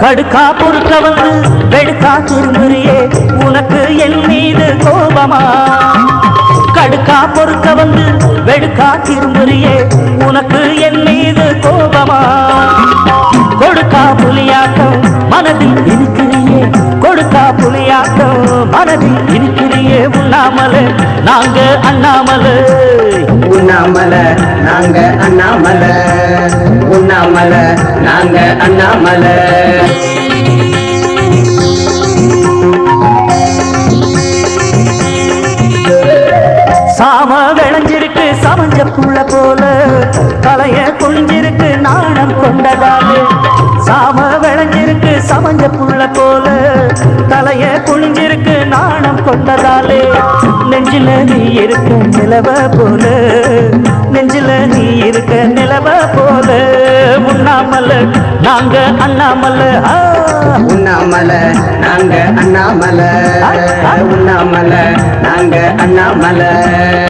கடுக்கா பொறுக்க வந்து வெடுக்கா திரும்புறியே உனக்கு என் மீது கோபமா கடுக்கா பொறுக்க வந்து வெடுக்கா திரும்புறியே உனக்கு என் மீது கோபமா கொடுக்கா புலியாட்டம் மனதில் இருக்கிறியே கொடுக்கா புலியாட்டம் மனதில் இருக்கிறியே உண்ணாமலே நாங்க அண்ணாமலை உண்ணாமலை நாங்க அண்ணாமலை உண்ணாமலை நாங்க அண்ணாமலை சாம விளைஞ்சிருக்கு சமஞ்ச புள்ள போல தலைய குளிஞ்சிருக்கு நாணம் கொண்டதாலே சாம விளைஞ்சிருக்கு சமஞ்ச புள்ள போல தலைய குளிஞ்சிருக்கு நாணம் கொண்டதாலே நெஞ்சில நீ இருக்க நிலவ போல நெஞ்சில நீ இருக்க நிலவ போல உண்ணாமலை நாங்க அண்ணாமலை உண்ணாமலை நாங்க அண்ணாமலை உண்ணாமலை நாங்க அண்ணாமலை